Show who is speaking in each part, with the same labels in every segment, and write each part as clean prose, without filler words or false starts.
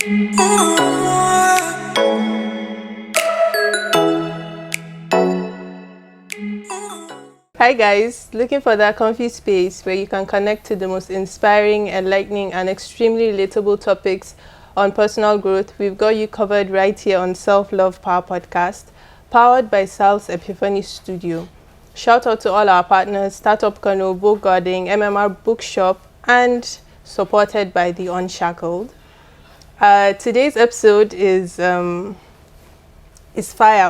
Speaker 1: Hi guys, looking for that comfy space where you can connect to the most inspiring, enlightening and extremely relatable topics on personal growth. We've got you covered right here on Self-Love Power Podcast, powered by Sal's Epiphany Studio. Shout out to all our partners, Startup Kano, Book Garden, MMR Bookshop, and supported by The Unshackled. Today's episode is fire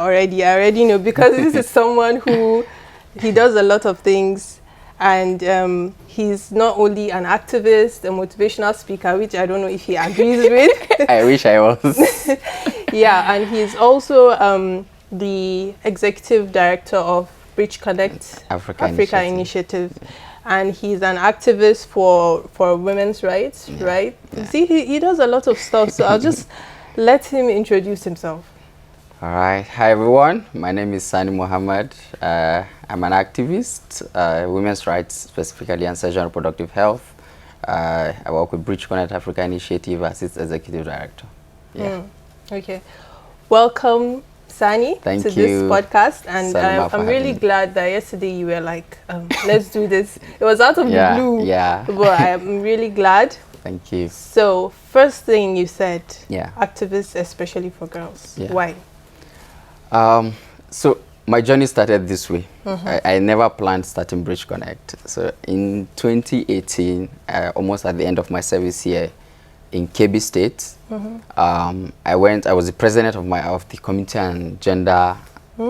Speaker 1: already. I already know, because this is someone who he does a lot of things, and he's not only an activist, a motivational speaker, which I don't know if he agrees with.
Speaker 2: I wish I was.
Speaker 1: Yeah, and he's also the executive director of Bridge Connect Africa Initiative. And he's an activist for women's rights, right? Yeah. See, he does a lot of stuff, so I'll just let him introduce himself.
Speaker 2: All right. Hi, everyone. My name is Sani Muhammad. I'm an activist, women's rights specifically, and sexual and reproductive health. I work with Bridge Connect Africa Initiative as its executive director. Yeah.
Speaker 1: Okay. Welcome, Sani,
Speaker 2: Thank
Speaker 1: to
Speaker 2: you.
Speaker 1: this podcast. And I'm really glad that yesterday you were like, let's do this. It was out of the blue.
Speaker 2: Yeah.
Speaker 1: But I'm really glad.
Speaker 2: Thank you.
Speaker 1: So, first thing you said, activists, especially for girls. Yeah. Why?
Speaker 2: So my journey started this way. I never planned starting Bridge Connect. So in 2018, almost at the end of my service here in Kebbi State, I was the president of the Community and Gender,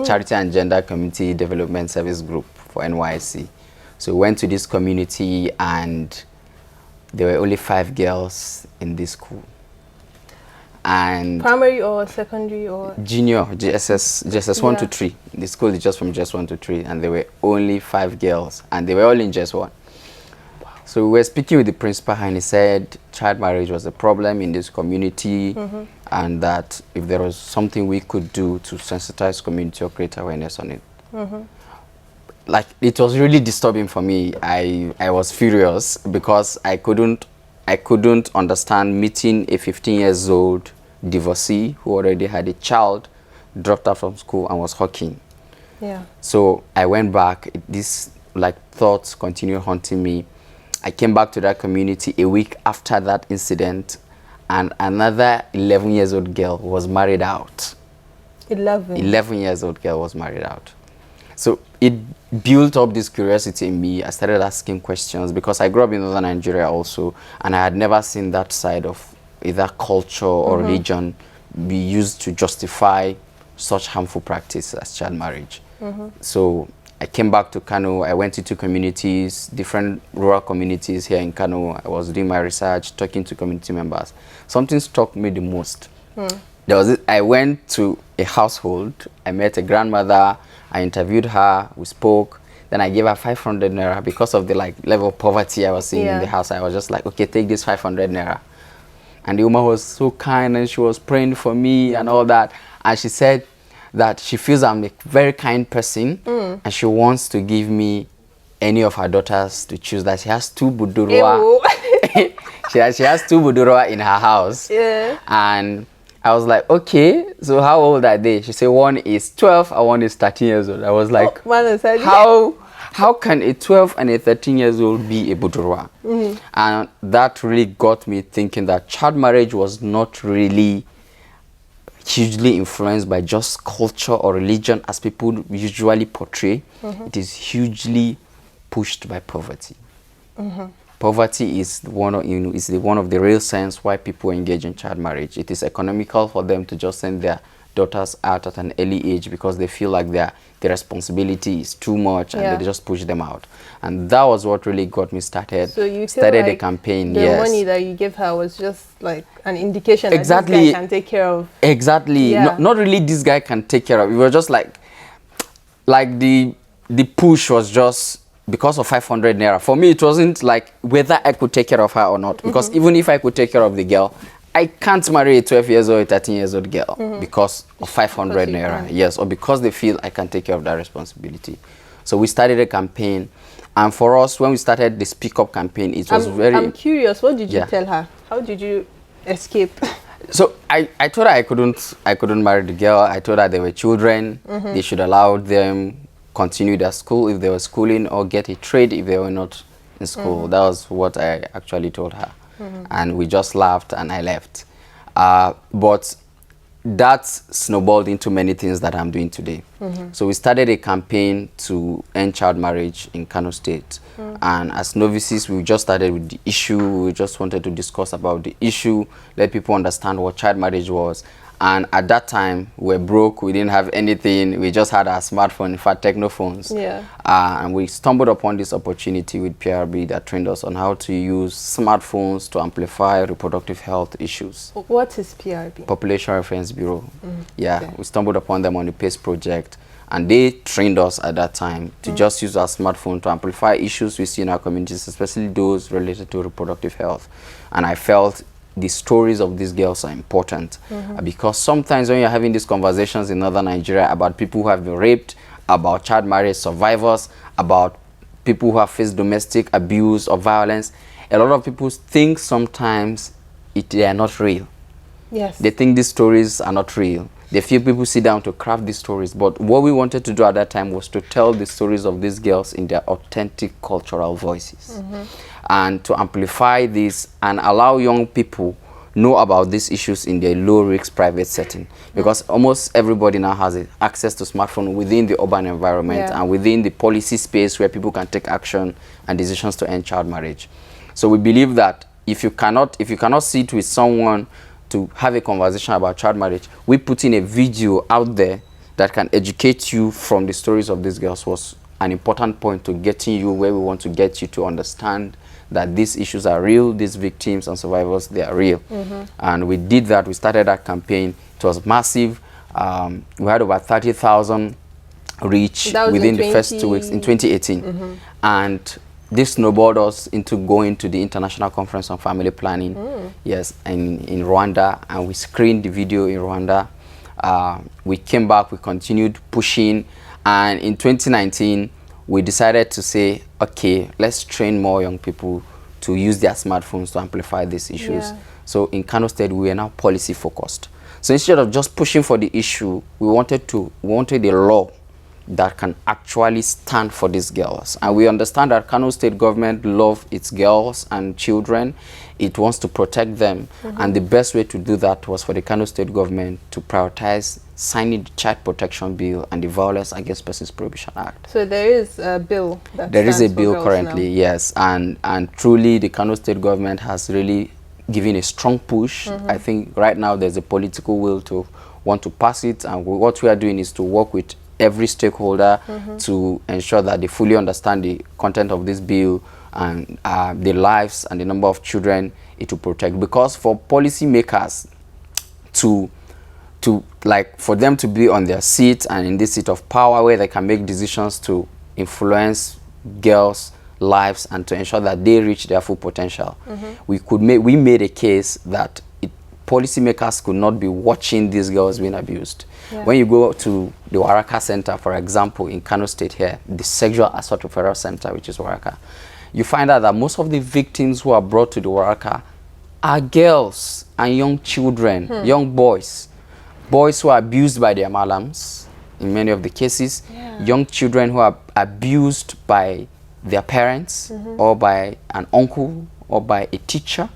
Speaker 2: Charity and Gender Community Development Service Group for NYC. So we went to this community and there were only 5 girls in this school. And
Speaker 1: primary or secondary or
Speaker 2: junior, JSS 1 to 3. The school is just from JSS 1 to 3, and there were only 5 girls, and they were all in JSS 1. So we were speaking with the principal, and he said child marriage was a problem in this community, and that if there was something we could do to sensitize community or create awareness on it. Like, it was really disturbing for me. I was furious because I couldn't understand meeting a 15-year-old divorcee who already had a child, dropped out from school and was hawking.
Speaker 1: Yeah.
Speaker 2: So I went back. These thoughts continued haunting me. I came back to that community a week after that incident, and another 11-year-old girl was married out. 11-year-old girl was married out. So it built up this curiosity in me. I started asking questions because I grew up in northern Nigeria also, and I had never seen that side of either culture or religion be used to justify such harmful practice as child marriage. So I came back to Kano. I went into communities, different rural communities here in Kano. I was doing my research, talking to community members. Something struck me the most. I went to a household. I met a grandmother. I interviewed her, we spoke, then I gave her 500 naira because of the level of poverty I was seeing in the house. I was just like, okay, take this 500 naira. And the woman was so kind, and she was praying for me and all that. And she said that she feels I'm a very kind person, and she wants to give me any of her daughters to choose. That she has 2 budurwa. she has 2 budurwa in her house. Yeah. And I was like, okay, so how old are they? She said one is 12 and one is 13 years old. I was like, how can a 12 and a 13 years old be a budurwa? And that really got me thinking that child marriage was not really hugely influenced by just culture or religion as people usually portray. It is hugely pushed by poverty. Poverty is one of the real signs why people engage in child marriage. It is economical for them to just send their daughters out at an early age because they feel like the responsibility is too much, and they just push them out. And that was what really got me started.
Speaker 1: So you
Speaker 2: started a campaign.
Speaker 1: The money that you give her was just like an indication that this guy can take care of.
Speaker 2: Exactly.
Speaker 1: Yeah.
Speaker 2: Not really this guy can take care of. It was just like the push was just because of 500 naira. For me, it wasn't like whether I could take care of her or not. Because even if I could take care of the girl, I can't marry a 12-year-old, 13-year-old girl because of 500 naira. Yes, or because they feel I can take care of that responsibility. So we started a campaign. And for us, when we started the Speak Up campaign, it was
Speaker 1: I'm curious, what did you tell her? How did you escape?
Speaker 2: So I told her I couldn't marry the girl. I told her they were children. They should allow them continue their school if they were schooling, or get a trade if they were not in school. That was what I actually told her. And we just laughed and I left. But that snowballed into many things that I'm doing today. So we started a campaign to end child marriage in Kano State. And as novices, we just started with the issue. We just wanted to discuss about the issue, let people understand what child marriage was. And at that time, we were broke. We didn't have anything. We just had our smartphone, in fact, techno phones.
Speaker 1: Yeah.
Speaker 2: And we stumbled upon this opportunity with PRB that trained us on how to use smartphones to amplify reproductive health issues.
Speaker 1: What is PRB?
Speaker 2: Population Reference Bureau. Yeah, okay. We stumbled upon them on the PACE project, and they trained us at that time to just use our smartphone to amplify issues we see in our communities, especially those related to reproductive health. And I felt the stories of these girls are important because sometimes when you're having these conversations in northern Nigeria about people who have been raped, about child marriage survivors, about people who have faced domestic abuse or violence, a lot of people think sometimes they are not real.
Speaker 1: Yes.
Speaker 2: They think these stories are not real. They feel people sit down to craft these stories. But what we wanted to do at that time was to tell the stories of these girls in their authentic cultural voices. And to amplify this and allow young people know about these issues in their low-risk private setting. Because almost everybody now has access to smartphone within the urban environment and within the policy space where people can take action and decisions to end child marriage. So we believe that if you cannot sit with someone to have a conversation about child marriage, we put in a video out there that can educate you from the stories of these girls was an important point to getting you where we want to get you to understand that these issues are real, these victims and survivors, they are real. And we did that. We started that campaign. It was massive. We had over 30,000 reach within the first 2 weeks in 2018. And this snowballed us into going to the International Conference on Family Planning, yes, in Rwanda, and we screened the video in Rwanda. We came back, we continued pushing, and in 2019, we decided to say, okay, let's train more young people to use their smartphones to amplify these issues. So in Kano State, we are now policy focused. So instead of just pushing for the issue, we wanted a law that can actually stand for these girls. And we understand that Kano State government loves its girls and children. It wants to protect them. And the best way to do that was for the Kano State government to prioritize signing the Child Protection Bill and the Violence Against Persons Prohibition Act.
Speaker 1: So there is a bill that
Speaker 2: there is a bill
Speaker 1: girls
Speaker 2: currently,
Speaker 1: now.
Speaker 2: yes. And truly the Kano State government has really given a strong push. I think right now there's a political will to want to pass it. And what we are doing is to work with every stakeholder to ensure that they fully understand the content of this bill and the lives and the number of children it will protect. Because for policymakers for them to be on their seat and in this seat of power where they can make decisions to influence girls' lives and to ensure that they reach their full potential, we made a case that policymakers could not be watching these girls being abused. When you go to the Waraka Center, for example, in Kano State here, the Sexual Assault Referral Center, which is Waraka, you find out that most of the victims who are brought to the Waraka are girls and young children, young boys who are abused by their malams, in many of the cases, young children who are abused by their parents or by an uncle or by a teacher.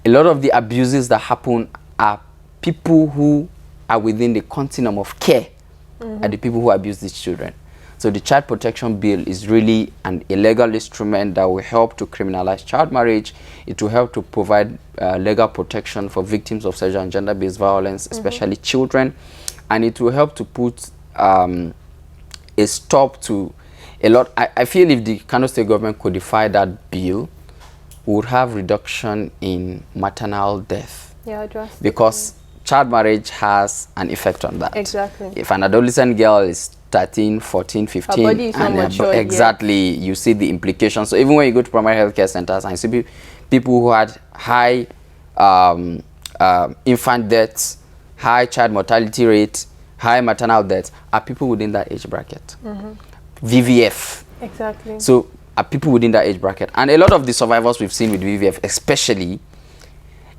Speaker 2: A lot of the abuses that happen are people who are within the continuum of care are the people who abuse these children. So the Child Protection Bill is really a legal instrument that will help to criminalize child marriage. It will help to provide legal protection for victims of sexual and gender-based violence, especially children. And it will help to put a stop to a lot. I feel if the Kano State government codify that bill, we would have reduction in maternal death. Because child marriage has an effect on that.
Speaker 1: Exactly.
Speaker 2: If an adolescent girl is 13, 14, 15,
Speaker 1: her body is not matured
Speaker 2: exactly, you see the implications. So even when you go to primary health care centers and you see people who had high infant deaths, high child mortality rate, high maternal deaths, are people within that age bracket. VVF.
Speaker 1: Exactly.
Speaker 2: So are people within that age bracket. And a lot of the survivors we've seen with VVF, especially,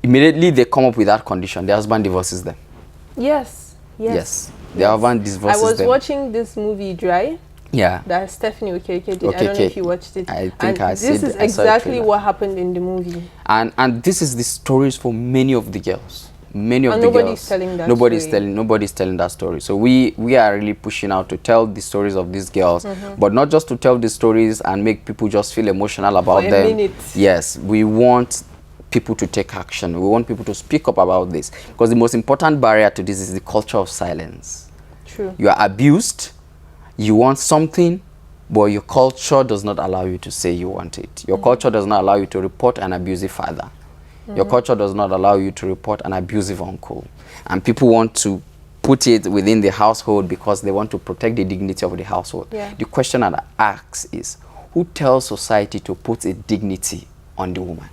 Speaker 2: immediately they come up with that condition, the husband divorces them.
Speaker 1: Yes.
Speaker 2: Yes. The husband divorces them.
Speaker 1: I was watching this movie, Dry.
Speaker 2: Yeah.
Speaker 1: That Stephanie Okeke did. I don't know if you watched it.
Speaker 2: I think I said.
Speaker 1: This is exactly what happened in the movie.
Speaker 2: And this is the stories for many of the girls. Many of the
Speaker 1: nobody's
Speaker 2: girls.
Speaker 1: Telling that
Speaker 2: Nobody's telling that story. So we are really pushing out to tell the stories of these girls, but not just to tell the stories and make people just feel emotional about them.
Speaker 1: Minute.
Speaker 2: Yes, we want people to take action. We want people to speak up about this, because the most important barrier to this is the culture of silence.
Speaker 1: True.
Speaker 2: You are abused, you want something, but your culture does not allow you to say you want it. Your culture does not allow you to report an abusive father. Your culture does not allow you to report an abusive uncle. And people want to put it within the household because they want to protect the dignity of the household.
Speaker 1: Yeah.
Speaker 2: The question I ask is, who tells society to put a dignity on the woman?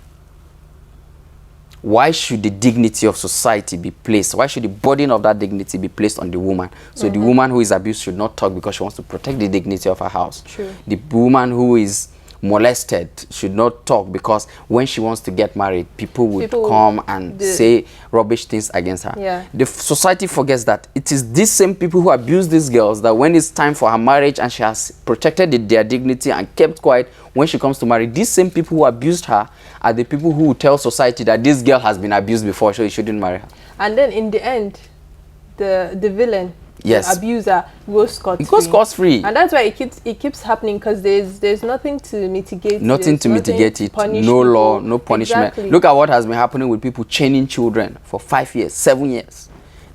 Speaker 2: Why should the dignity of society be placed? Why should the burden of that dignity be placed on the woman? So the woman who is abused should not talk because she wants to protect the dignity of her house.
Speaker 1: True.
Speaker 2: The woman who is molested should not talk because when she wants to get married, people would come and say rubbish things against her.
Speaker 1: Yeah.
Speaker 2: The society forgets that it is these same people who abuse these girls that when it's time for her marriage and she has protected their dignity and kept quiet, when she comes to marry, these same people who abused her are the people who tell society that this girl has been abused before, so you shouldn't marry her.
Speaker 1: And then in the end, the villain,
Speaker 2: yes,
Speaker 1: the abuser goes scot-free.
Speaker 2: It goes scot-free.
Speaker 1: And that's why it keeps happening, because there's nothing to mitigate.
Speaker 2: Nothing to mitigate it. No law, no punishment.
Speaker 1: Exactly.
Speaker 2: Look at what has been happening with people chaining children for 5 years, 7 years.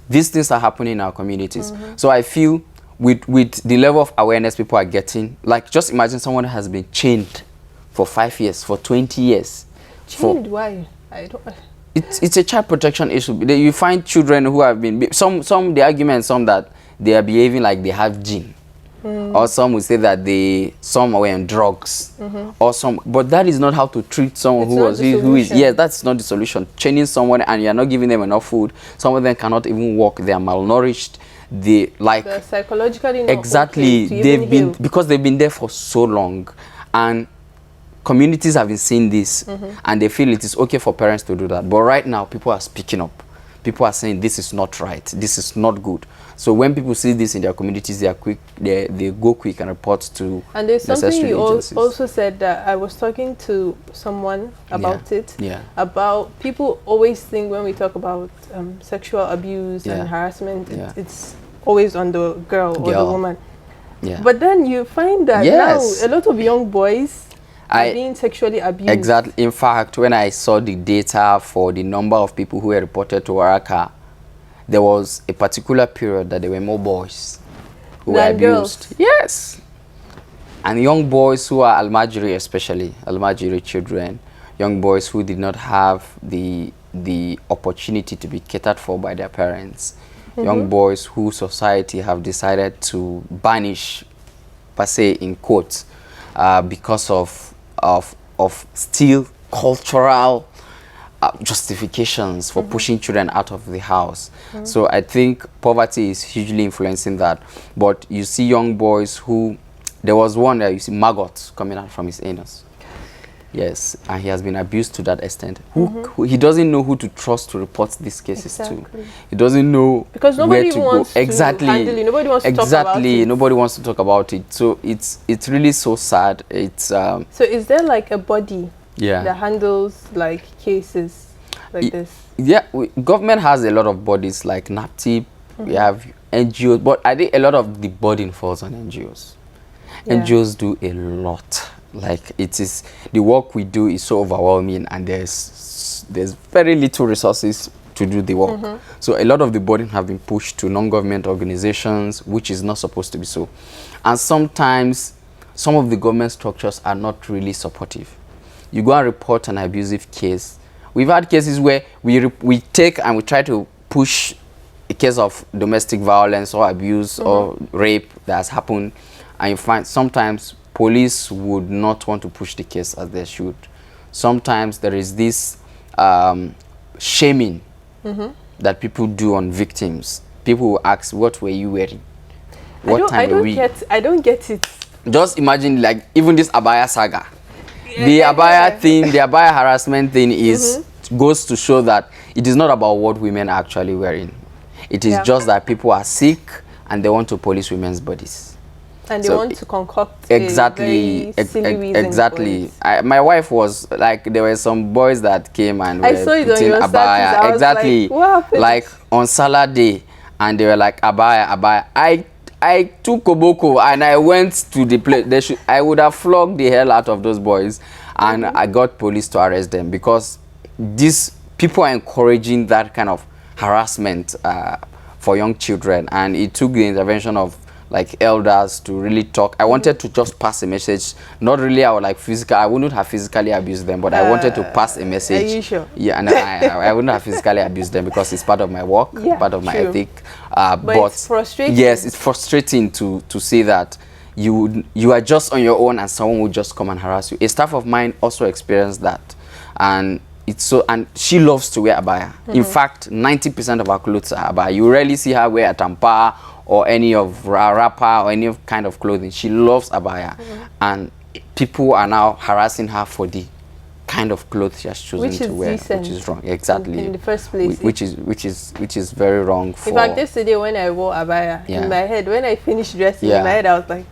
Speaker 2: These things are happening in our communities. So I feel with the level of awareness people are getting, like just imagine someone who has been chained for 5 years, for 20 years.
Speaker 1: Chained? Why? I don't.
Speaker 2: It's a child protection issue. You find children who have been some the arguments, some that they are behaving like they have gene, or some will say that some are on drugs, or some. But that is not how to treat someone who is. Yes, that's not the solution. Chaining someone and you are not giving them enough food. Some of them cannot even walk. They are malnourished. They're
Speaker 1: psychologically not
Speaker 2: exactly.
Speaker 1: Okay
Speaker 2: they've been because they've been there for so long, and communities have been seeing this and they feel it is okay for parents to do that. But right now, people are speaking up. People are saying this is not right. This is not good. So when people see this in their communities, they are quick. They go quick and report to.
Speaker 1: And there's something you
Speaker 2: agencies.
Speaker 1: Also said that I was talking to someone about it.
Speaker 2: Yeah.
Speaker 1: About people always think when we talk about sexual abuse and harassment, it's always on the girl or the woman.
Speaker 2: Yeah.
Speaker 1: But then you find that now a lot of young boys are being sexually abused.
Speaker 2: Exactly. In fact, when I saw the data for the number of people who were reported to Waraka, there was a particular period that there were more boys who were abused.
Speaker 1: Girls.
Speaker 2: Yes. And young boys who are Almajiri, especially Almajiri children, young boys who did not have the opportunity to be catered for by their parents, young boys who society have decided to banish, per se, in quotes, because of still cultural justifications for pushing children out of the house. So I think poverty is hugely influencing that. But you see young boys who, there was one that you see maggots coming out from his anus. Yes, and he has been abused to that extent. He doesn't know who to trust to report these cases to. He doesn't know
Speaker 1: because nobody
Speaker 2: where to
Speaker 1: wants
Speaker 2: go.
Speaker 1: To handle it. Nobody wants to talk about it.
Speaker 2: Nobody wants to talk about it. So it's really so sad. It's
Speaker 1: so is there like a body that handles like cases like this?
Speaker 2: Yeah, government has a lot of bodies like NAPTIP. We have NGOs, but I think a lot of the burden falls on NGOs. NGOs do a lot. Like it is, the work we do is so overwhelming, and there's very little resources to do the work. So a lot of the burden have been pushed to non-government organizations, which is not supposed to be so. And sometimes some of the government structures are not really supportive. You go and report an abusive case. We've had cases where we take and we try to push a case of domestic violence or abuse or rape that has happened, and you find sometimes police would not want to push the case as they should. Sometimes there is this shaming that people do on victims. People will ask, what were you wearing?
Speaker 1: I don't get it.
Speaker 2: Just imagine, like, even this Abaya saga. The Abaya thing, the Abaya harassment thing is goes to show that it is not about what women are actually wearing. It is just that people are sick and they want to police women's bodies.
Speaker 1: And they want to concoct
Speaker 2: exactly,
Speaker 1: a very silly reason
Speaker 2: exactly. My wife was like, there were some boys that came and
Speaker 1: I
Speaker 2: were
Speaker 1: saw it on
Speaker 2: putting
Speaker 1: your
Speaker 2: abaya.
Speaker 1: status.
Speaker 2: Exactly.
Speaker 1: Like, what happened?
Speaker 2: Like on Saturday, and they were like abaya. I took Koboko and I went to the place. I would have flogged the hell out of those boys, and I got police to arrest them, because these people are encouraging that kind of harassment for young children, and it took the intervention of like elders to really talk. I wanted to just pass a message, not really I would like physical, I wouldn't have physically abused them, but I wanted to pass a message.
Speaker 1: Are you sure?
Speaker 2: Yeah, and I wouldn't have physically abused them because it's part of my work, part of my ethic. But
Speaker 1: it's frustrating.
Speaker 2: Yes, it's frustrating to see that you are just on your own and someone will just come and harass you. A staff of mine also experienced that, and and she loves to wear abaya. In fact, 90% of her clothes are abaya. You rarely see her wear a tampa or any of wrapper or any of kind of clothing. She loves abaya, and people are now harassing her for the kind of clothes she has chosen to wear,
Speaker 1: decent,
Speaker 2: which is wrong. Exactly.
Speaker 1: In the first place,
Speaker 2: which is very wrong.
Speaker 1: In fact, yesterday when I wore abaya, in my head, when I finished dressing, in my head I was like,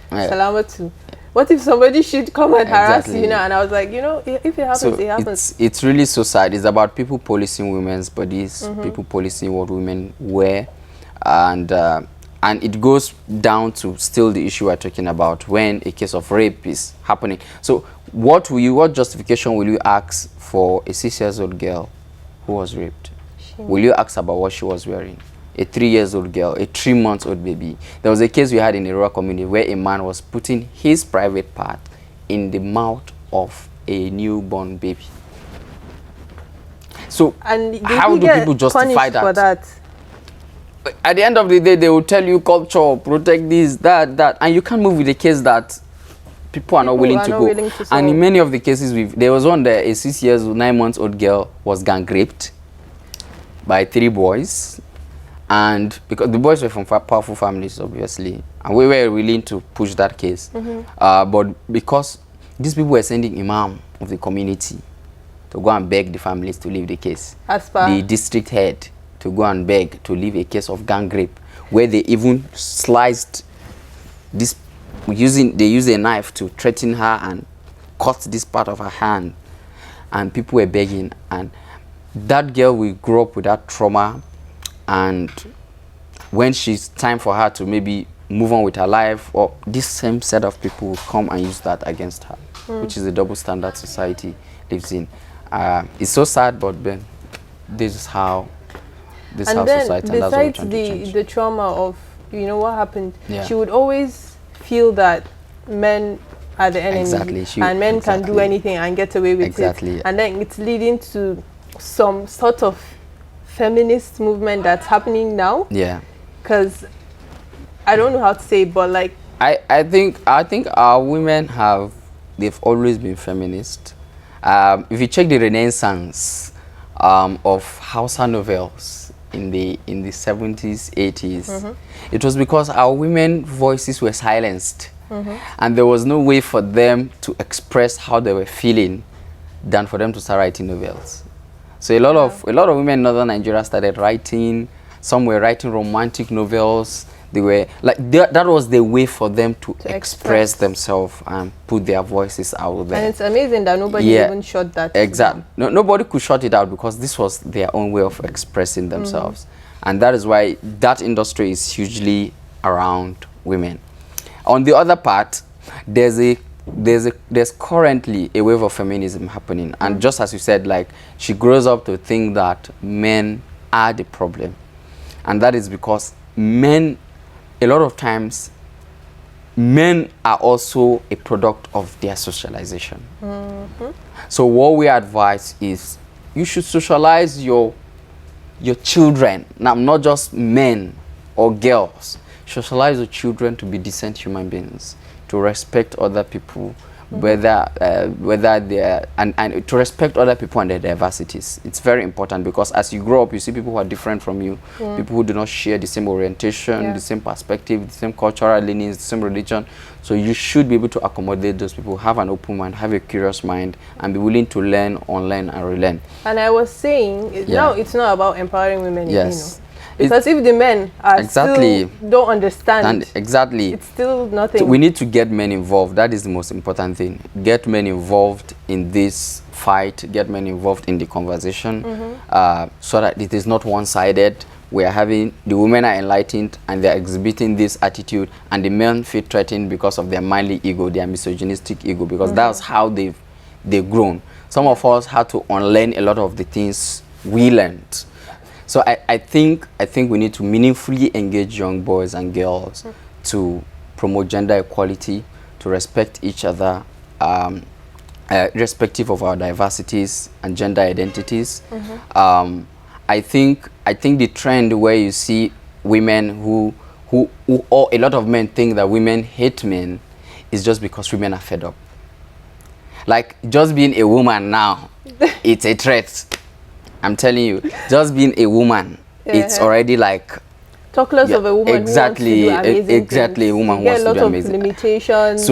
Speaker 1: salamatu. What if somebody should come and harass you, and I was like, if it happens, it happens.
Speaker 2: It's really so sad. It's about people policing women's bodies, people policing what women wear, and it goes down to still the issue we're talking about when a case of rape is happening. So what justification will you ask for a 6-year-old girl who was raped? Will you ask about what she was wearing? A 3-year-old girl, a 3-month-old baby. There was a case we had in a rural community where a man was putting his private part in the mouth of a newborn baby. So how do people justify that?
Speaker 1: For that?
Speaker 2: At the end of the day, they will tell you culture, protect this, that, and you can't move with a case that people are not willing to go. And in many of the cases, there was one that a 9-month-old girl was gang raped by 3 boys. And because the boys were from powerful families, obviously, and we were willing to push that case, but because these people were sending imam of the community to go and beg the families to leave the case,
Speaker 1: as per
Speaker 2: the district head to go and beg to leave a case of gang rape, where they even sliced this, they used a knife to threaten her and cut this part of her hand, and people were begging, and that girl will grow up with that trauma. And when she's time for her to maybe move on with her life, or this same set of people will come and use that against her, which is the double standard society lives in. It's so sad, but then this is how society, and that's what we're trying to change.
Speaker 1: The trauma of what happened, she would always feel that men are the enemy, and men can do anything and get away with it, and then it's leading to some sort of feminist movement that's happening now. Because I don't know how to say it, but like
Speaker 2: I think our women they've always been feminist. If you check the renaissance of Hausa novels in the 70s, 80s, it was because our women voices were silenced, and there was no way for them to express how they were feeling than for them to start writing novels. So a lot of women in northern Nigeria started writing. Some were writing romantic novels. They were like that was the way for them to express themselves and put their voices out there.
Speaker 1: And it's amazing that nobody even shut that.
Speaker 2: Exactly. Nobody could shut it out, because this was their own way of expressing themselves, and that is why that industry is hugely around women. On the other part, there's currently a wave of feminism happening, and just as you said, like, she grows up to think that men are the problem, and that is because a lot of times men are also a product of their socialization. So what we advise is you should socialize your children, now not just men or girls. Socialize your children to be decent human beings, to respect other people, whether they're and to respect other people and their diversities. It's very important, because as you grow up, you see people who are different from you, people who do not share the same orientation, the same perspective, the same cultural leanings, the same religion. So you should be able to accommodate those people, have an open mind, have a curious mind, and be willing to learn, unlearn, and relearn.
Speaker 1: And I was saying, now it's not about empowering women,
Speaker 2: yes.
Speaker 1: Because if the men are still don't understand, it's still nothing.
Speaker 2: So we need to get men involved. That is the most important thing. Get men involved in this fight. Get men involved in the conversation, so that it is not one-sided. We are having the women are enlightened and they are exhibiting this attitude, and the men feel threatened because of their manly ego, their misogynistic ego, because that's how they've grown. Some of us had to unlearn a lot of the things we learned. So I think we need to meaningfully engage young boys and girls to promote gender equality, to respect each other, irrespective of our diversities and gender identities. I think the trend where you see women who or a lot of men think that women hate men is just because women are fed up. Like, just being a woman now, it's a threat. I'm telling you, just being a woman, it's already like
Speaker 1: talk less of a woman
Speaker 2: exactly
Speaker 1: who wants to do amazing
Speaker 2: exactly
Speaker 1: things.
Speaker 2: A woman who wants to do amazing.
Speaker 1: Limitations.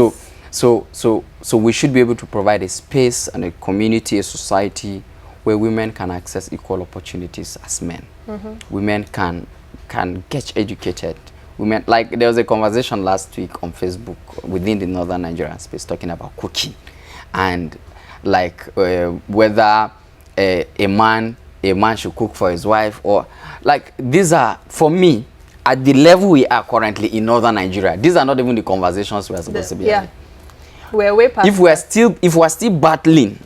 Speaker 2: So we should be able to provide a space and a community, a society where women can access equal opportunities as men. Women can get educated. Women, like, there was a conversation last week on Facebook within the northern Nigerian space talking about cooking, and like whether a man should cook for his wife, or like, these are, for me, at the level we are currently in northern Nigeria, these are not even the conversations we are supposed to be having.
Speaker 1: We're way past.
Speaker 2: If we're still battling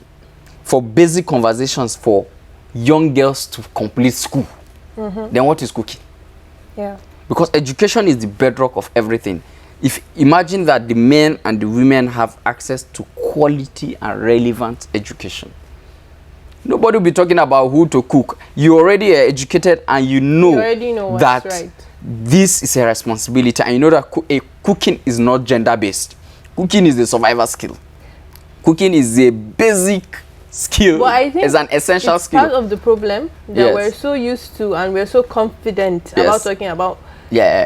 Speaker 2: for basic conversations for young girls to complete school, then what is cooking? Because education is the bedrock of everything. Imagine that the men and the women have access to quality and relevant education, nobody will be talking about who to cook. You already are educated, and you know that this is a responsibility, and you know that cooking is not gender-based. Cooking is a survival skill. Cooking is a basic skill.
Speaker 1: But I think
Speaker 2: it's an essential skill.
Speaker 1: Part of the problem that we're so used to, and we're so confident about talking about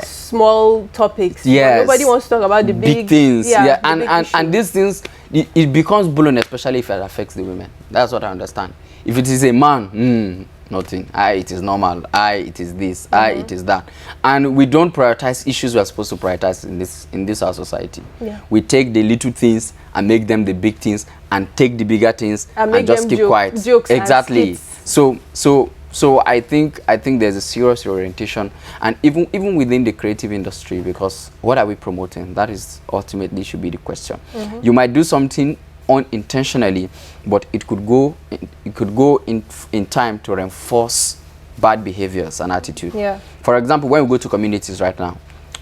Speaker 1: small topics. Nobody wants to talk about the big
Speaker 2: things. And these things, it becomes blown, especially if it affects the women. That's what I understand. If it is a man, nothing. It is normal. It is this. It is that. And we don't prioritize issues we are supposed to prioritize in this our society. We take the little things and make them the big things, and take the bigger things and just keep quiet.
Speaker 1: Jokes
Speaker 2: exactly. So I think there's a serious orientation, and even within the creative industry, because what are we promoting? That is ultimately should be the question. You might do something unintentionally, but it could go in time to reinforce bad behaviors and attitude. For example, when we go to communities right now,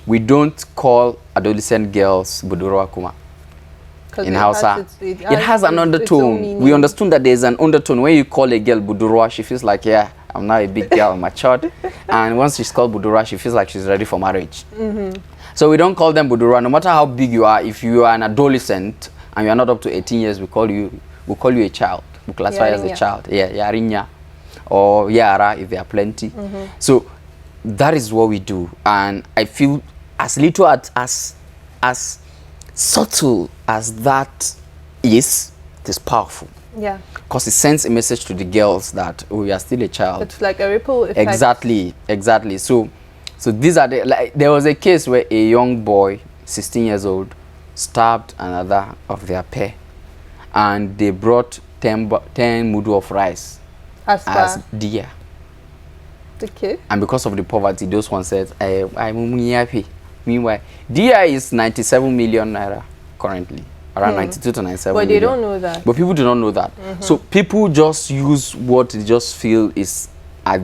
Speaker 2: we don't call adolescent girls Budurwa Kuma. In Hausa, it has an undertone. We understood that there's an undertone. When you call a girl Budurwa, she feels like, I'm now a big girl, matured. And once she's called Budurwa, she feels like she's ready for marriage. So we don't call them Budurwa. No matter how big you are, if you are an adolescent and you are not up to 18 years, we call you a child. We classify as a child. Yarinya, or Yara if there are plenty. So that is what we do. And I feel as little as subtle as that is, it is powerful. Because it sends a message to the girls that, oh, you are still a child.
Speaker 1: It's like a ripple effect.
Speaker 2: Exactly. So these are there was a case where a young boy, 16 years old, stabbed another of their pair, and they brought 10 mudu of rice as diya.
Speaker 1: Okay.
Speaker 2: And because of the poverty, those ones said, I'm happy. Meanwhile, diya is 97 million naira currently. Around 92 to 97
Speaker 1: But they
Speaker 2: million.
Speaker 1: don't know that.
Speaker 2: But people do not know that. So people just use what they just feel is at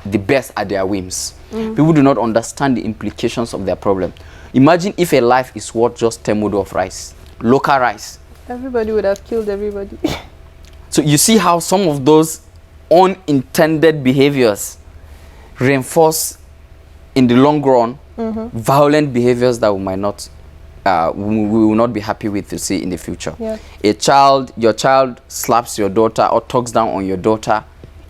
Speaker 2: the best at their whims. People do not understand the implications of their problem. Imagine if a life is worth just 10 mudu of rice, local rice.
Speaker 1: Everybody would have killed everybody.
Speaker 2: So you see how some of those unintended behaviors reinforce in the long run violent behaviors that we might not we will not be happy with to see in the future.
Speaker 1: Yeah.
Speaker 2: Your child slaps your daughter or talks down on your daughter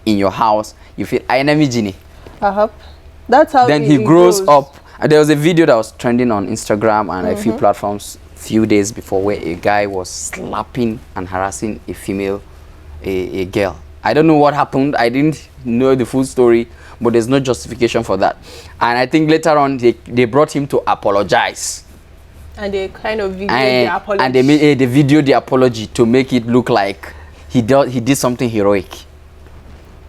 Speaker 2: in your house, you feel enemy genie.
Speaker 1: That's how
Speaker 2: then he grows up. There was a video that was trending on Instagram and a few platforms few days before where a guy was slapping and harassing a female, a girl. I don't know what happened. I didn't know the full story, but there's no justification for that. And I think later on they brought him to apologize.
Speaker 1: And they kind of video the apology.
Speaker 2: And they made the video the apology to make it look like he did something heroic.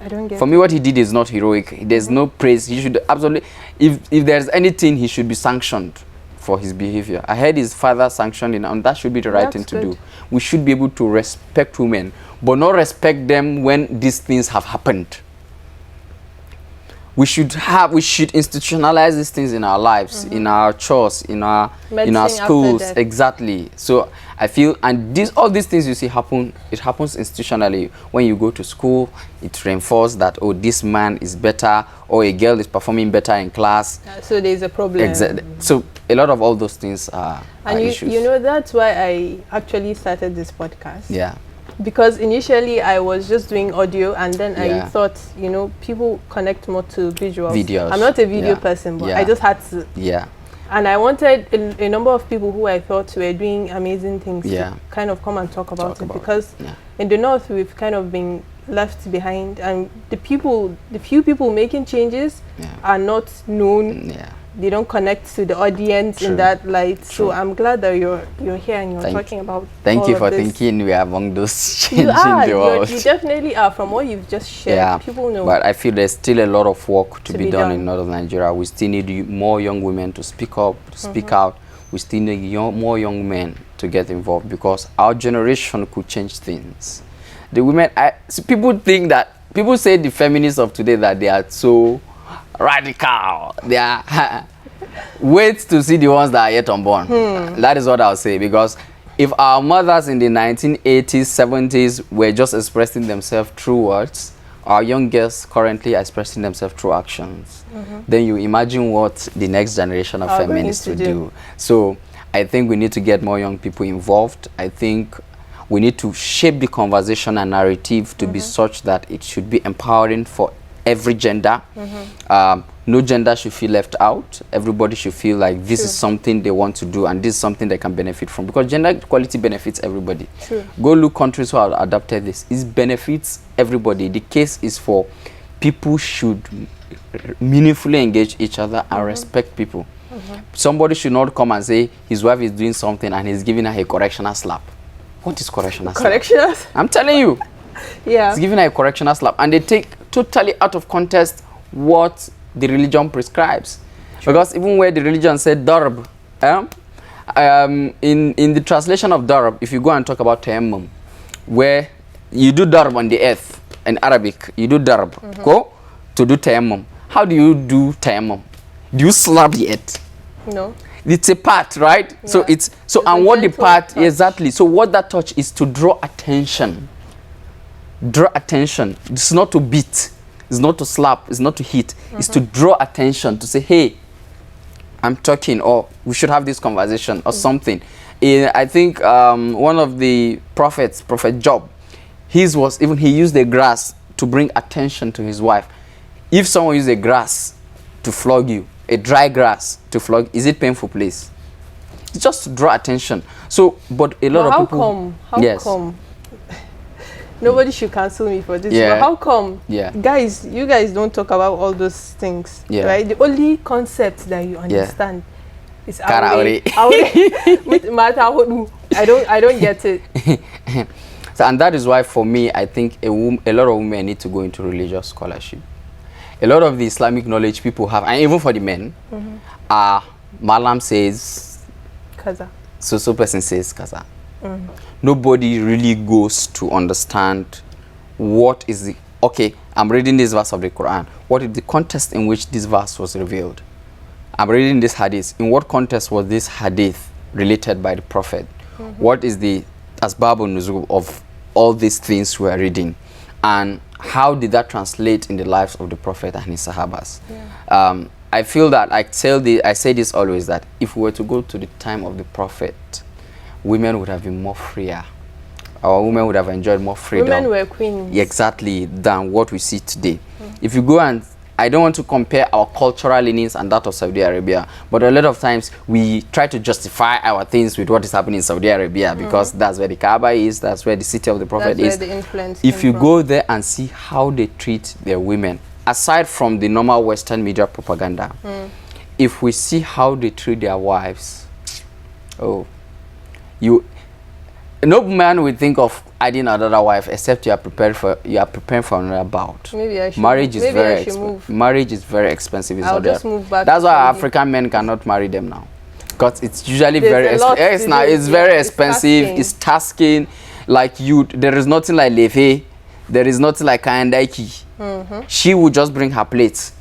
Speaker 1: I don't get
Speaker 2: For me, what he did is not heroic. There's no praise. He should absolutely, if there's anything, he should be sanctioned for his behavior. I heard his father sanctioned him, and that should be the right thing to do. We should be able to respect women, but not respect them when these things have happened. We should institutionalize these things in our lives, in our churches, in our schools. Exactly. So I feel, and all these things you see happen, it happens institutionally. When you go to school, it reinforces that, oh, this man is better, or a girl is performing better in class.
Speaker 1: So there's a problem.
Speaker 2: Exactly. So a lot of all those things are issues.
Speaker 1: You know, that's why I actually started this podcast.
Speaker 2: Yeah.
Speaker 1: Because initially I was just doing audio, and then I thought, you know, people connect more to videos. I'm not a video person, but I just had to. Yeah. And I wanted a number of people who I thought were doing amazing things to kind of come and talk about it. Because in the North, we've kind of been left behind, and the few people making changes are not known. Yeah. They don't connect to the audience in that light. So I'm glad that you're here and you're talking about.
Speaker 2: Thank you for thinking we are among those changing the world.
Speaker 1: You definitely are. From what you've just shared, people know.
Speaker 2: But I feel there's still a lot of work to be done in Northern Nigeria. We still need more young women to speak up, to speak out. We still need more young men to get involved, because our generation could change things. The women, people say the feminists of today that they are so radical. They are wait to see the ones that are yet unborn. That is what I'll say, because if our mothers in the 1980s, 70s were just expressing themselves through words, our young girls currently are expressing themselves through actions. Then you imagine what the next generation of feminists will do. So I think we need to get more young people involved. I think we need to shape the conversation and narrative to be such that it should be empowering for every gender. No gender should feel left out. Everybody should feel like this is something they want to do, and this is something they can benefit from, because gender equality benefits everybody. Go look countries who have adopted this. It benefits everybody. The case is for people should meaningfully engage each other and respect people. Somebody should not come and say his wife is doing something and he's giving her a correctional slap. What is correctional slap?
Speaker 1: Correctional?
Speaker 2: I'm telling you. It's giving her a correctional slap, and they take totally out of context what the religion prescribes. Because even where the religion said darb, in the translation of darb, if you go and talk about tayammum, where you do darb on the earth in Arabic, you do darb, go to do tayammum. How do you do tayammum? Do you slap the earth? No. It's a part, right? So it's and what the part exactly. So what that touch is to draw attention. Draw attention. It's not to beat, it's not to slap, it's not to hit. It's to draw attention, to say, hey, I'm talking, or we should have this conversation, or something. I think one of the prophets, Prophet Job, he used the grass to bring attention to his wife. If someone uses a grass to flog you, a dry grass to flog, is it painful, please? It's just to draw attention. So, but a lot of people...
Speaker 1: How come? Nobody should cancel me for this. But how come? Guys, you guys don't talk about all those things, right? The only concept that you understand is aure. I don't get it.
Speaker 2: So, and that is why, for me, I think a lot of women need to go into religious scholarship. A lot of the Islamic knowledge people have, and even for the men, Malam says kaza. So person says kaza. Nobody really goes to understand what is the... Okay, I'm reading this verse of the Quran. What is the context in which this verse was revealed? I'm reading this hadith. In what context was this hadith related by the Prophet? What is the asbabun nuzul of all these things we are reading? And how did that translate in the lives of the Prophet and his Sahabas? I feel that I say this always, that if we were to go to the time of the prophet, women would have been more freer. Our women would have enjoyed more freedom.
Speaker 1: Women were queens.
Speaker 2: Exactly, than what we see today. If you go and, I don't want to compare our cultural leanings and that of Saudi Arabia, but a lot of times we try to justify our things with what is happening in Saudi Arabia because that's where the Kaaba is, that's where the city of the prophet is.
Speaker 1: That's where the influence
Speaker 2: If you
Speaker 1: came
Speaker 2: go there and see how they treat their women, aside from the normal Western media propaganda, if we see how they treat their wives, no man will think of adding another wife except you are preparing for another bout.
Speaker 1: Maybe I should.
Speaker 2: Marriage is
Speaker 1: maybe
Speaker 2: very
Speaker 1: I should move.
Speaker 2: marriage is very expensive in
Speaker 1: I'll
Speaker 2: Saudi
Speaker 1: just
Speaker 2: Arabia.
Speaker 1: move back.
Speaker 2: That's
Speaker 1: to
Speaker 2: why
Speaker 1: Saudi.
Speaker 2: African men cannot marry them now, because it's usually
Speaker 1: There's
Speaker 2: very
Speaker 1: a lot to do.
Speaker 2: it's very
Speaker 1: Yeah, it's
Speaker 2: expensive.
Speaker 1: tasking.
Speaker 2: It's tasking. Like there is nothing like lefe. There is nothing like kandaiki. She will just bring her plates.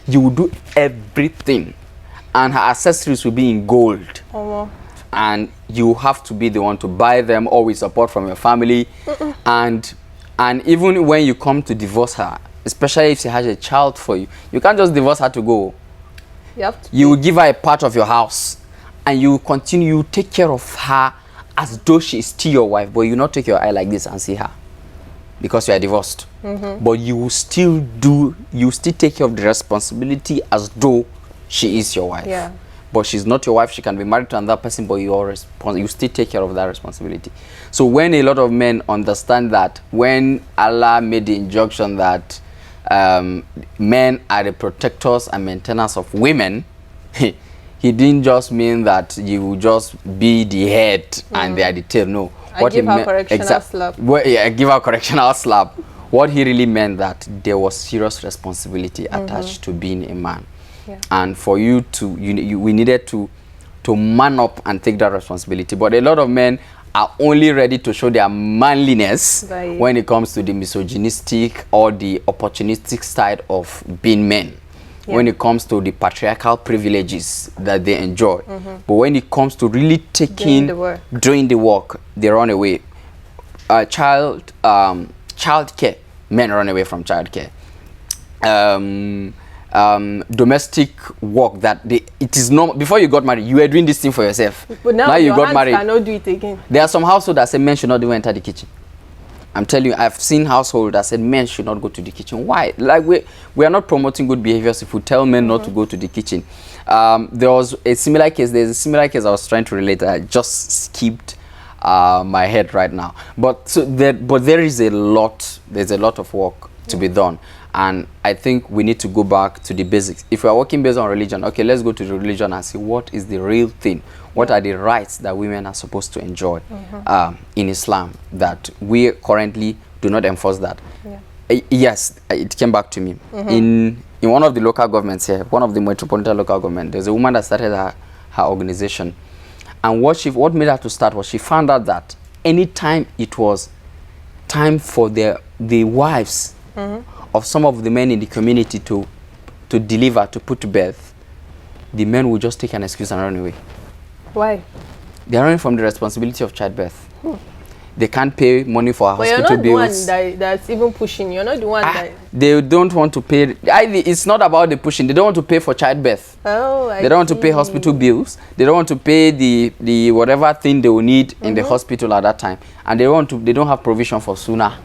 Speaker 2: You will do everything, and her accessories will be in gold. And you have to be the one to buy them, or with support from your family. And even when you come to divorce her, especially if she has a child for you, you can't just divorce her to go. You will give her a part of your house, and you continue, you take care of her as though she is still your wife, but you not take your eye like this and see her because you are divorced. But you will still take care of the responsibility as though she is your wife.
Speaker 1: Yeah.
Speaker 2: But she's not your wife. She can be married to another person, but you still take care of that responsibility. So when a lot of men understand that, when Allah made the injunction that men are the protectors and maintainers of women, he didn't just mean that you will just be the head and they are the tail. No.
Speaker 1: I give her correctional slap.
Speaker 2: Yeah, give her correctional slap. What he really meant that there was serious responsibility attached to being a man.
Speaker 1: Yeah.
Speaker 2: And for you to, we needed to man up and take that responsibility. But a lot of men are only ready to show their manliness when it comes to the misogynistic or the opportunistic side of being men. Yeah. When it comes to the patriarchal privileges that they enjoy. But when it comes to really doing the work, they run away. Child care, men run away from child care. Domestic work, that it is normal. Before you got married, you were doing this thing for yourself.
Speaker 1: But now
Speaker 2: you
Speaker 1: your
Speaker 2: got
Speaker 1: hands
Speaker 2: married,
Speaker 1: cannot do it again.
Speaker 2: There are some households that say men should not even enter the kitchen. I'm telling you, I've seen households that said men should not go to the kitchen. Why? Like we are not promoting good behaviors if we tell men not to go to the kitchen. There was a similar case. There's a similar case I was trying to relate. I just skipped my head right now. But there is a lot. There's a lot of work to be done. And I think we need to go back to the basics. If we are working based on religion, okay, let's go to the religion and see what is the real thing. What are the rights that women are supposed to enjoy in Islam that we currently do not enforce that? Yeah. Yes, it came back to me. In one of the local governments here, one of the metropolitan local government, there's a woman that started her organization. And what made her to start was she found out that anytime it was time for the wives of some of the men in the community to deliver, to put to birth, the men will just take an excuse and run away. Why? They are running from the responsibility of childbirth. They can't pay money for hospital bills.
Speaker 1: You're not the one that's even pushing. You're not the one that...
Speaker 2: They don't want to pay... It's not about the pushing. They don't want to pay for childbirth.
Speaker 1: Oh,
Speaker 2: They don't want to pay hospital bills. They don't want to pay the whatever thing they will need in the hospital at that time. And they don't have provision for sunnah,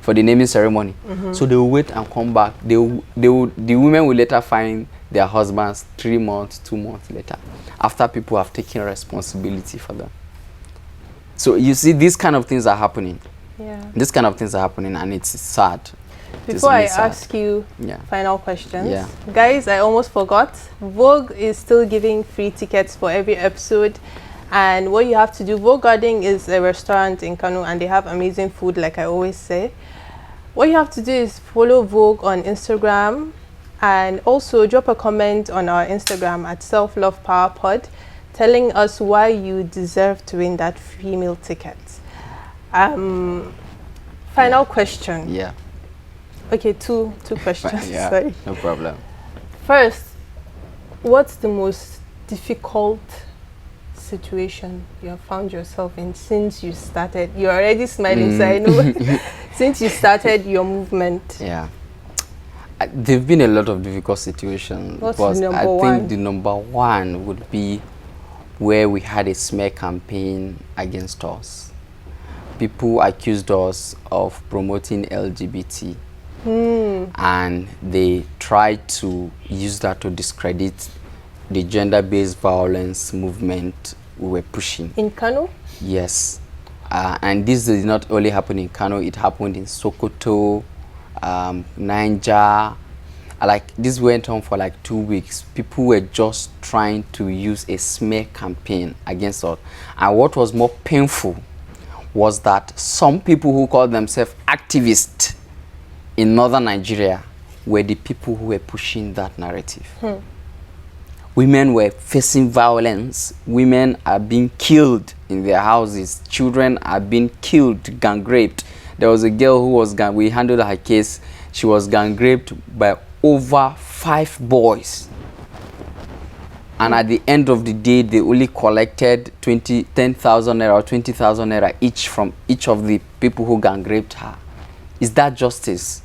Speaker 2: for the naming ceremony. So they will wait and come back. The women will later find their husbands 3 months, 2 months later, after people have taken responsibility for them. So you see, these kind of things are happening. Yeah. These kind of things are happening, and it's sad.
Speaker 1: Before I ask you final questions, guys, I almost forgot. Vogue is still giving free tickets for every episode. And what you have to do, Vogue Garden is a restaurant in Kano, and they have amazing food, like I always say. What you have to do is follow Vogue on Instagram, and also drop a comment on our Instagram at selflovepowerpod, telling us why you deserve to win that free meal ticket. Final question.
Speaker 2: Yeah.
Speaker 1: Okay, two questions. Sorry.
Speaker 2: No problem.
Speaker 1: First, what's the most difficult situation you have found yourself in since you started? You're already smiling, so I know. Since you started your movement.
Speaker 2: Yeah. There've been a lot of difficult situations.
Speaker 1: What's
Speaker 2: But
Speaker 1: number
Speaker 2: I think
Speaker 1: one?
Speaker 2: the number one would be where we had a smear campaign against us. People accused us of promoting LGBT, and they tried to use that to discredit the gender-based violence movement we were pushing.
Speaker 1: In Kano?
Speaker 2: Yes. And this did not only happen in Kano, it happened in Sokoto, Niger. Like, this went on for like 2 weeks. People were just trying to use a smear campaign against us. And what was more painful was that some people who called themselves activists in northern Nigeria were the people who were pushing that narrative. Women were facing violence. Women are being killed in their houses. Children are being killed, gang raped. There was a girl who was we handled her case. She was gang raped by over 5 boys. And at the end of the day, they only collected 10,000 naira or 20,000 naira each from each of the people who gang raped her. Is that justice?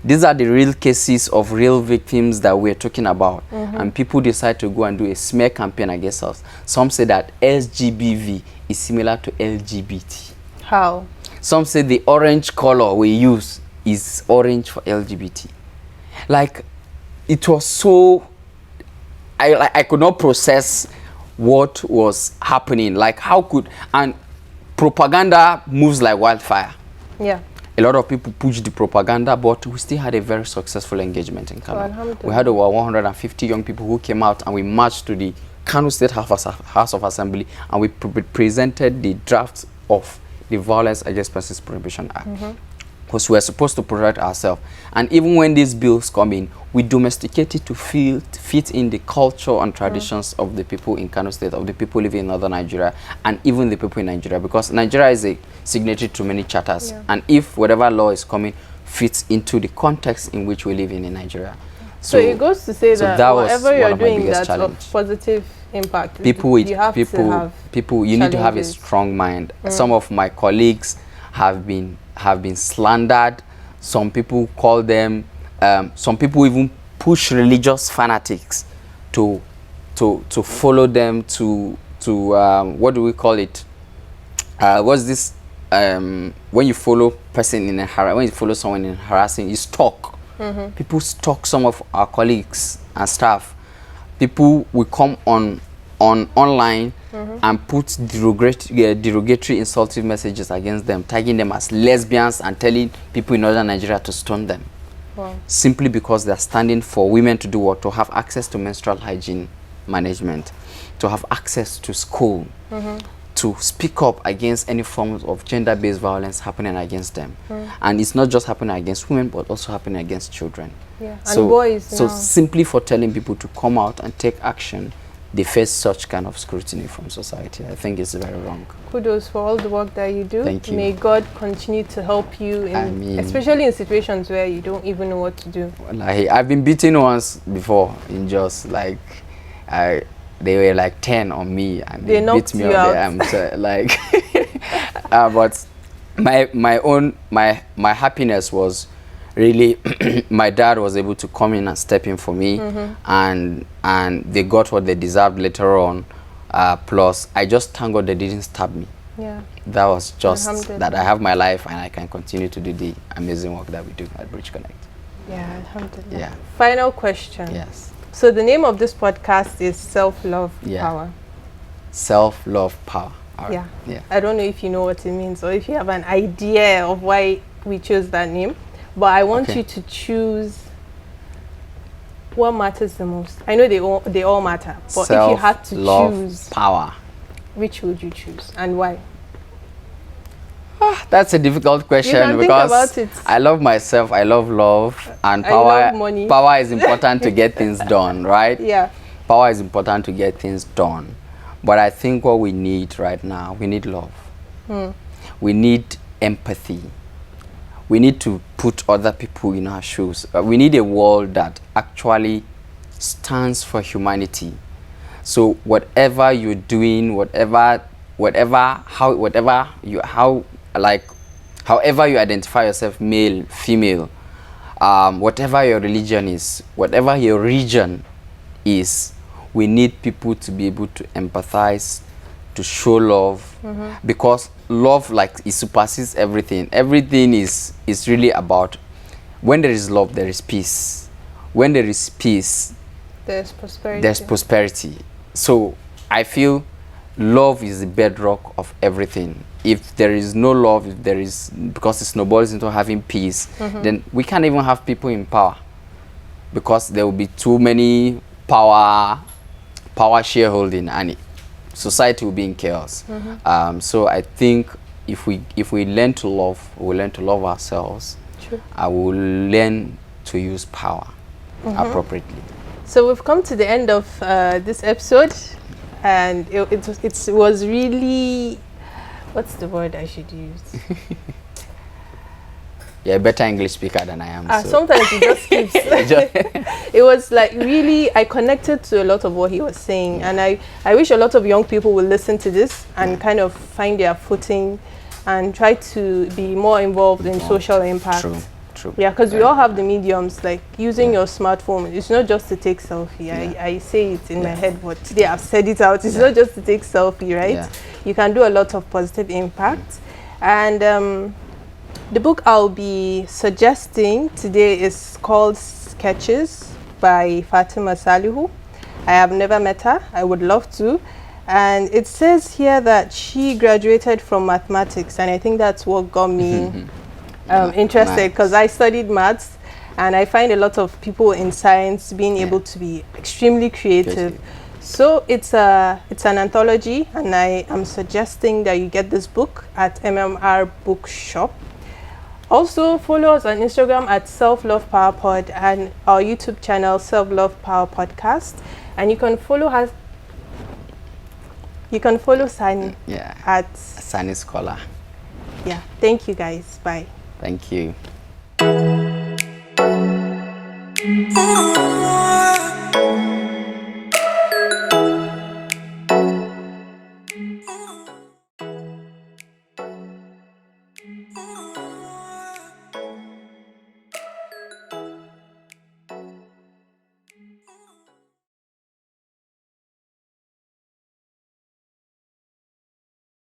Speaker 2: These are the real cases of real victims that we're talking about. And people decide to go and do a smear campaign against us. Some say that SGBV is similar to LGBT.
Speaker 1: How?
Speaker 2: Some say the orange color we use is orange for LGBT. Like, it was so... I could not process what was happening. Like, how could... And propaganda moves like wildfire.
Speaker 1: Yeah.
Speaker 2: A lot of people pushed the propaganda, but we still had a very successful engagement in Kano.
Speaker 1: Alhamdulillah.
Speaker 2: We had over 150 young people who came out, and we marched to the Kano State House of Assembly, and we presented the draft of the Violence Against Persons Prohibition Act. Because we were supposed to protect ourselves. And even when these bills come in, we domesticate it to fit in the culture and traditions of the people in Kano State, of the people living in northern Nigeria, and even the people in Nigeria. Because Nigeria is a signatory to many charters. And if whatever law is coming fits into the context in which we live in Nigeria.
Speaker 1: So it goes to say that whatever you're doing that's of positive impact,
Speaker 2: people
Speaker 1: you have to have
Speaker 2: you need to have a strong mind. Some of my colleagues have been slandered. Some people call them some people even push religious fanatics to follow them to what do we call it, what's this, when you follow person in when you follow someone in harassing, you stalk. People stalk some of our colleagues and staff. People will come online and put derogatory insultive messages against them, tagging them as lesbians and telling people in northern Nigeria to stone them. Simply because they're standing for women to do what? To have access to menstrual hygiene management, to have access to school, to speak up against any forms of gender-based violence happening against them. And it's not just happening against women, but also happening against children.
Speaker 1: And boys.
Speaker 2: So simply for telling people to come out and take action, they face such kind of scrutiny from society. I think it's very wrong.
Speaker 1: Kudos for all the work that you do.
Speaker 2: Thank you.
Speaker 1: May God continue to help you, especially in situations where you don't even know what to do.
Speaker 2: Like, I've been beaten once before in just like, they were like 10 on me and they beat me up there. Like, but my happiness was really my dad was able to come in and step in for me, and they got what they deserved later on. Plus, I just thank God they didn't stab me. That was just that I have my life and I can continue to do the amazing work that we do at Bridge Connect.
Speaker 1: Alhamdulillah. Final question.
Speaker 2: Yes.
Speaker 1: So the name of this podcast is Self-Love Power.
Speaker 2: Self-Love Power.
Speaker 1: Yeah. I don't know if you know what it means or if you have an idea of why we chose that name, but I want you to choose what matters the most. I know they all matter, but if you had to choose
Speaker 2: power,
Speaker 1: which would you choose and why?
Speaker 2: That's a difficult question because I love myself, I love love, and power.
Speaker 1: I love money.
Speaker 2: Power is important to get things done, right?
Speaker 1: Yeah.
Speaker 2: Power is important to get things done. But I think what we need right now, we need love. We need empathy. We need to put other people in our shoes. We need a world that actually stands for humanity. So whatever you're doing, however you identify yourself, male, female, whatever your religion is, whatever your region is, we need people to be able to empathize, to show love, because love, like, it supersedes everything. Everything is really about, when there is love, there is peace. When there is peace,
Speaker 1: There's prosperity.
Speaker 2: there's prosperity. So I feel love is the bedrock of everything. If there is no love, if there is, because it snowballs into having peace, then we can't even have people in power, because there will be too many power shareholding, and society will be in chaos. So I think if we learn to love, we learn to love ourselves.
Speaker 1: True.
Speaker 2: I will learn to use power appropriately.
Speaker 1: So we've come to the end of this episode, and it was really, what's the word I should use?
Speaker 2: You're a better English speaker than I am. So.
Speaker 1: Sometimes it just keeps. It was like really, I connected to a lot of what he was saying, and I wish a lot of young people will listen to this and kind of find their footing and try to be more involved in social impact.
Speaker 2: True.
Speaker 1: Yeah, because we all have the mediums, like using your smartphone. It's not just to take selfie. I say it in my head, but today I've said it out. It's not just to take selfie, right?
Speaker 2: Yeah.
Speaker 1: You can do a lot of positive impact. And the book I'll be suggesting today is called Sketches by Fatima Salihu. I have never met her. I would love to. And it says here that she graduated from mathematics, and I think that's what got me interested, because I studied maths, and I find a lot of people in science being able to be extremely creative. So it's an anthology, and I am suggesting that you get this book at MMR Bookshop. Also, follow us on Instagram at Self Love Power Pod and our YouTube channel Self Love Power Podcast. And you can follow us. You can follow Sani at
Speaker 2: Sani Scholar.
Speaker 1: Yeah. Thank you, guys. Bye.
Speaker 2: Thank you.